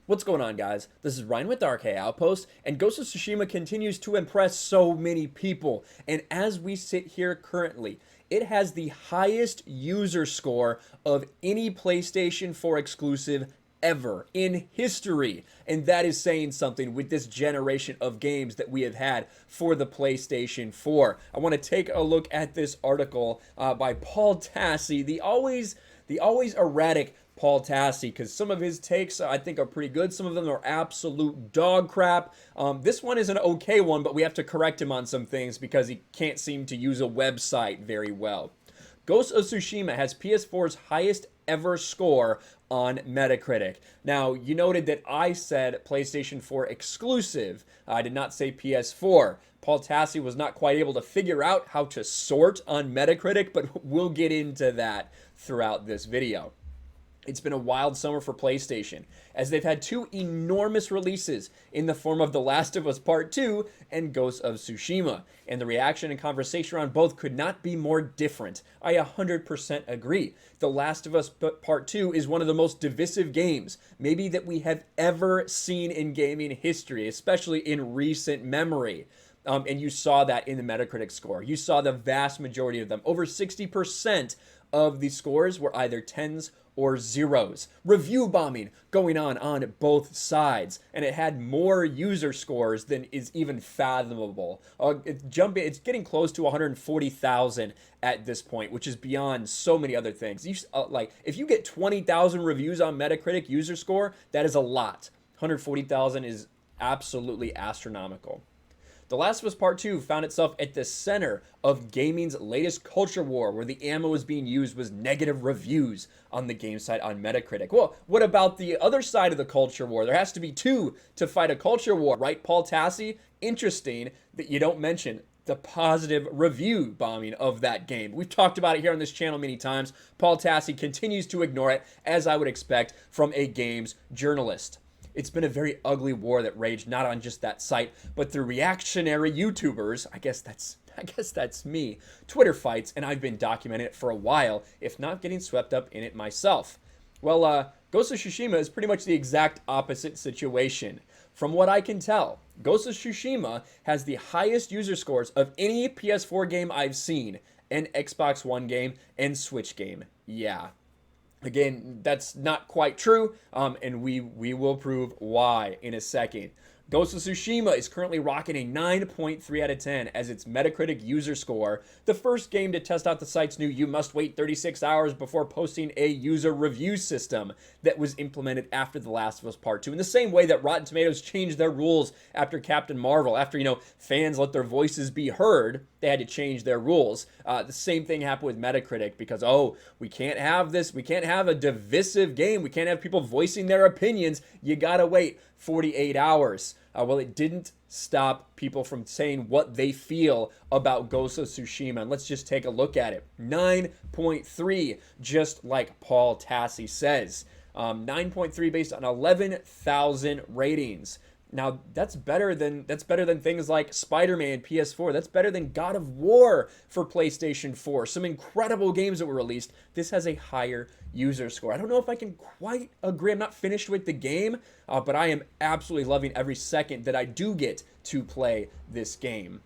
What's going on, guys? This is Ryan with RK Outpost, and Ghost of Tsushima continues to impress so many people. And as we sit here currently, it has the highest user score of any PlayStation 4 exclusive ever in history. And that is saying something with this generation of games that we have had for the PlayStation 4. I want to take a look at this article by Paul Tassi, the always erratic Paul Tassi, because some of his takes I think are pretty good. Some of them are absolute dog crap. This one is an okay one, but we have to correct him on some things because he can't seem to use a website very well. Ghost of Tsushima has PS4's highest ever score on Metacritic. Now, you noted that I said PlayStation 4 exclusive. I did not say PS4. Paul Tassi was not quite able to figure out how to sort on Metacritic, but we'll get into that throughout this video. It's been a wild summer for PlayStation, as they've had two enormous releases in the form of The Last of Us Part 2 and Ghost of Tsushima, and the reaction and conversation around both could not be more different. I 100% agree. The Last of Us Part 2 is one of the most divisive games, maybe that we have ever seen in gaming history, especially in recent memory. And you saw that in the Metacritic score. You saw the vast majority of them. Over 60% of the scores were either 10s or 0s. Review bombing going on both sides, and it had more user scores than is even fathomable. It's getting close to 140,000 at this point, which is beyond so many other things. If you get 20,000 reviews on Metacritic user score, that is a lot. 140,000 is absolutely astronomical. The Last of Us Part 2 found itself at the center of gaming's latest culture war, where the ammo was being used was negative reviews on the game site on Metacritic. Well, what about the other side of the culture war? There has to be two to fight a culture war, right, Paul Tassi? Interesting that you don't mention the positive review bombing of that game. We've talked about it here on this channel many times. Paul Tassi continues to ignore it, as I would expect from a games journalist. It's been a very ugly war that raged not on just that site, but through reactionary YouTubers. I guess that's me. Twitter fights, and I've been documenting it for a while, if not getting swept up in it myself. Well, Ghost of Tsushima is pretty much the exact opposite situation. From what I can tell, Ghost of Tsushima has the highest user scores of any PS4 game I've seen, and Xbox One game, and Switch game. Yeah. Again, that's not quite true, and we will prove why in a second. Ghost of Tsushima is currently rocking a 9.3 out of 10 as its Metacritic user score. The first game to test out the site's new "you must wait 36 hours before posting a user review" system that was implemented after The Last of Us Part 2. In the same way that Rotten Tomatoes changed their rules after Captain Marvel, after, fans let their voices be heard, they had to change their rules. The same thing happened with Metacritic because, we can't have this. We can't have a divisive game. We can't have people voicing their opinions. You gotta wait 48 hours. Well, it didn't stop people from saying what they feel about Ghost of Tsushima. And let's just take a look at it. 9.3, just like Paul Tassi says. 9.3 based on 11,000 ratings. Now, that's better than things like Spider-Man PS4. That's better than God of War for PlayStation 4. Some incredible games that were released. This has a higher user score. I don't know if I can quite agree. I'm not finished with the game, but I am absolutely loving every second that I do get to play this game.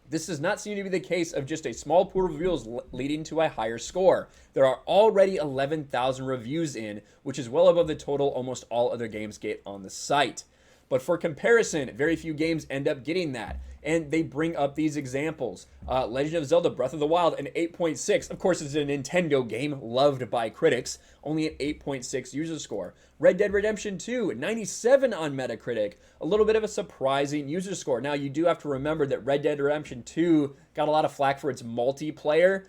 This does not seem to be the case of just a small pool of reviews leading to a higher score. There are already 11,000 reviews in, which is well above the total almost all other games get on the site. But for comparison, very few games end up getting that. And they bring up these examples. Legend of Zelda Breath of the Wild, an 8.6. Of course, it's a Nintendo game loved by critics. Only an 8.6 user score. Red Dead Redemption 2, 97 on Metacritic. A little bit of a surprising user score. Now, you do have to remember that Red Dead Redemption 2 got a lot of flack for its multiplayer,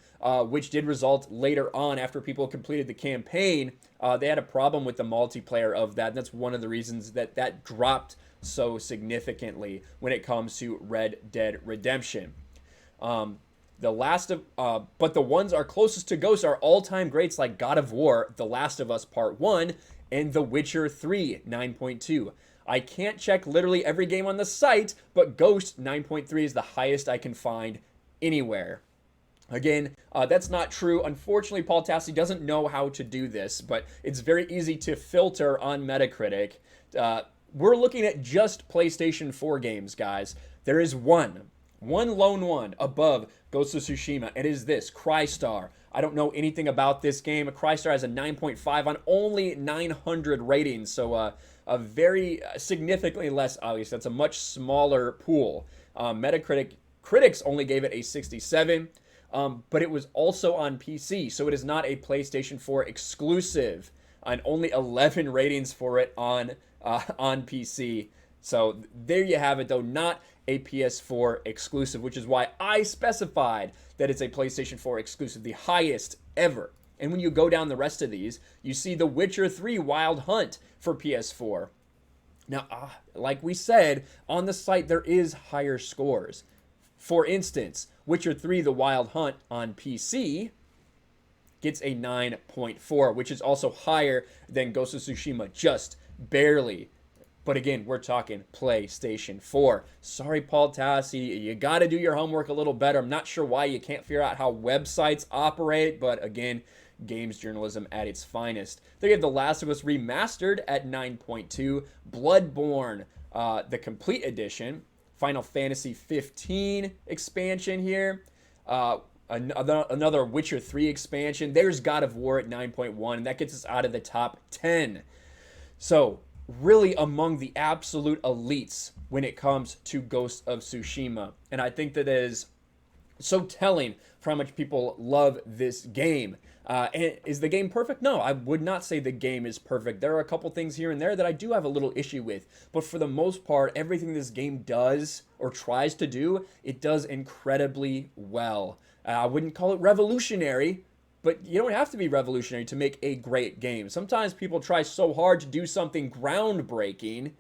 which did result later on after people completed the campaign. They had a problem with the multiplayer of that, and that's one of the reasons that dropped so significantly when it comes to Red Dead Redemption. But the ones are closest to Ghost are all-time greats like God of War, The Last of Us Part 1, and The Witcher 3, 9.2. I can't check literally every game on the site, but Ghost 9.3 is the highest I can find anywhere. Again, that's not true. Unfortunately, Paul Tassi doesn't know how to do this, but it's very easy to filter on Metacritic. We're looking at just PlayStation 4 games, guys. There is one lone one above Ghost of Tsushima. It is this, Crystar. I don't know anything about this game. Crystar has a 9.5 on only 900 ratings, so a very significantly less, obviously. That's a much smaller pool. Metacritic critics only gave it a 67. But it was also on PC, so it is not a PlayStation 4 exclusive, and only 11 ratings for it on PC. So there you have it, though, not a PS4 exclusive, which is why I specified that it's a PlayStation 4 exclusive, the highest ever. And when you go down the rest of these, you see The Witcher 3 Wild Hunt for PS4. Now, like we said, on the site there is higher scores. For instance, Witcher 3 The Wild Hunt on PC gets a 9.4, which is also higher than Ghost of Tsushima, just barely. But again, we're talking PlayStation 4. Sorry, Paul Tassi, you got to do your homework a little better. I'm not sure why you can't figure out how websites operate, but again, games journalism at its finest. They have The Last of Us Remastered at 9.2, Bloodborne, the Complete Edition, Final Fantasy 15 expansion here, another Witcher 3 expansion. There's God of War at 9.1, and that gets us out of the top 10. So, really among the absolute elites when it comes to Ghost of Tsushima. And I think that is so telling for how much people love this game. And is the game perfect? No, I would not say the game is perfect. There are a couple things here and there that I do have a little issue with. But for the most part, everything this game does or tries to do, it does incredibly well. I wouldn't call it revolutionary, but you don't have to be revolutionary to make a great game. Sometimes people try so hard to do something groundbreaking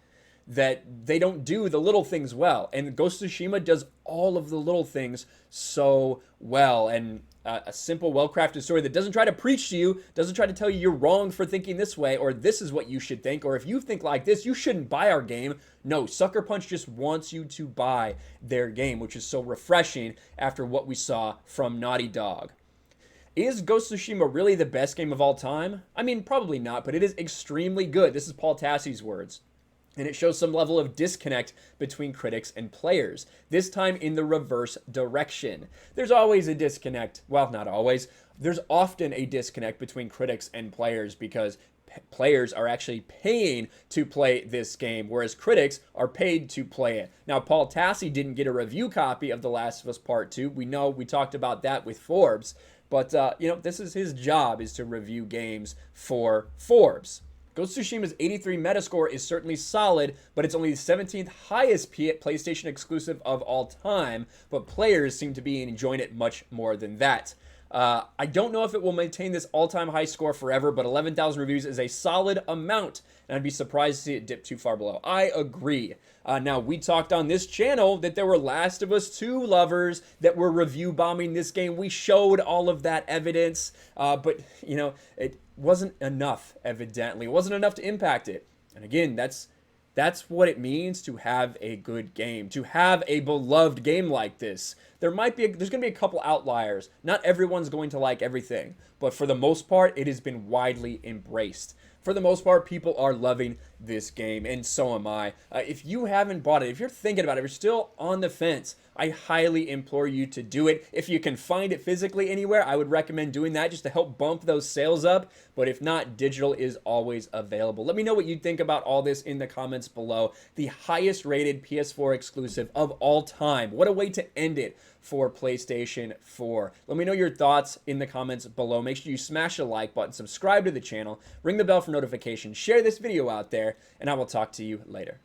that they don't do the little things well. And Ghost of Tsushima does all of the little things so well. And a simple, well-crafted story that doesn't try to preach to you, doesn't try to tell you you're wrong for thinking this way, or this is what you should think, or if you think like this, you shouldn't buy our game. No, Sucker Punch just wants you to buy their game, which is so refreshing after what we saw from Naughty Dog. Is Ghost of Tsushima really the best game of all time? I mean, probably not, but it is extremely good. This is Paul Tassi's words. And it shows some level of disconnect between critics and players, this time in the reverse direction. There's always a disconnect. Well, not always. There's often a disconnect between critics and players because players are actually paying to play this game, whereas critics are paid to play it. Now, Paul Tassi didn't get a review copy of The Last of Us Part 2. We know, we talked about that with Forbes. But, this is his job, is to review games for Forbes. Ghost of Tsushima's 83 Metascore is certainly solid, but it's only the 17th highest PlayStation exclusive of all time, but players seem to be enjoying it much more than that. I don't know if it will maintain this all-time high score forever, but 11,000 reviews is a solid amount, and I'd be surprised to see it dip too far below. I agree. Now, we talked on this channel that there were Last of Us 2 lovers that were review bombing this game. We showed all of that evidence, but, it wasn't enough, evidently. It wasn't enough to impact it. And again, that's what it means to have a good game, to have a beloved game like this. There's going to be a couple outliers. Not everyone's going to like everything, but for the most part, it has been widely embraced. For the most part, people are loving this game, and so am I. If you haven't bought it, if you're thinking about it, if you're still on the fence, I highly implore you to do it. If you can find it physically anywhere, I would recommend doing that just to help bump those sales up. But if not, digital is always available. Let me know what you think about all this in the comments below. The highest rated PS4 exclusive of all time. What a way to end it for PlayStation 4. Let me know your thoughts in the comments below. Make sure you smash the like button, subscribe to the channel, ring the bell for notifications, share this video out there, and I will talk to you later.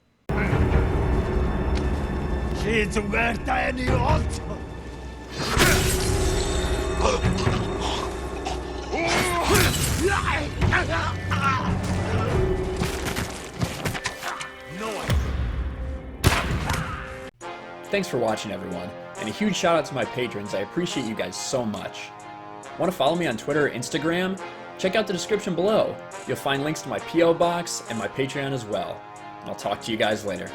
Thanks for watching, everyone, and a huge shout out to my patrons. I appreciate you guys so much. Want to follow me on Twitter or Instagram? Check out the description below. You'll find links to my P.O. box and my Patreon as well. And I'll talk to you guys later.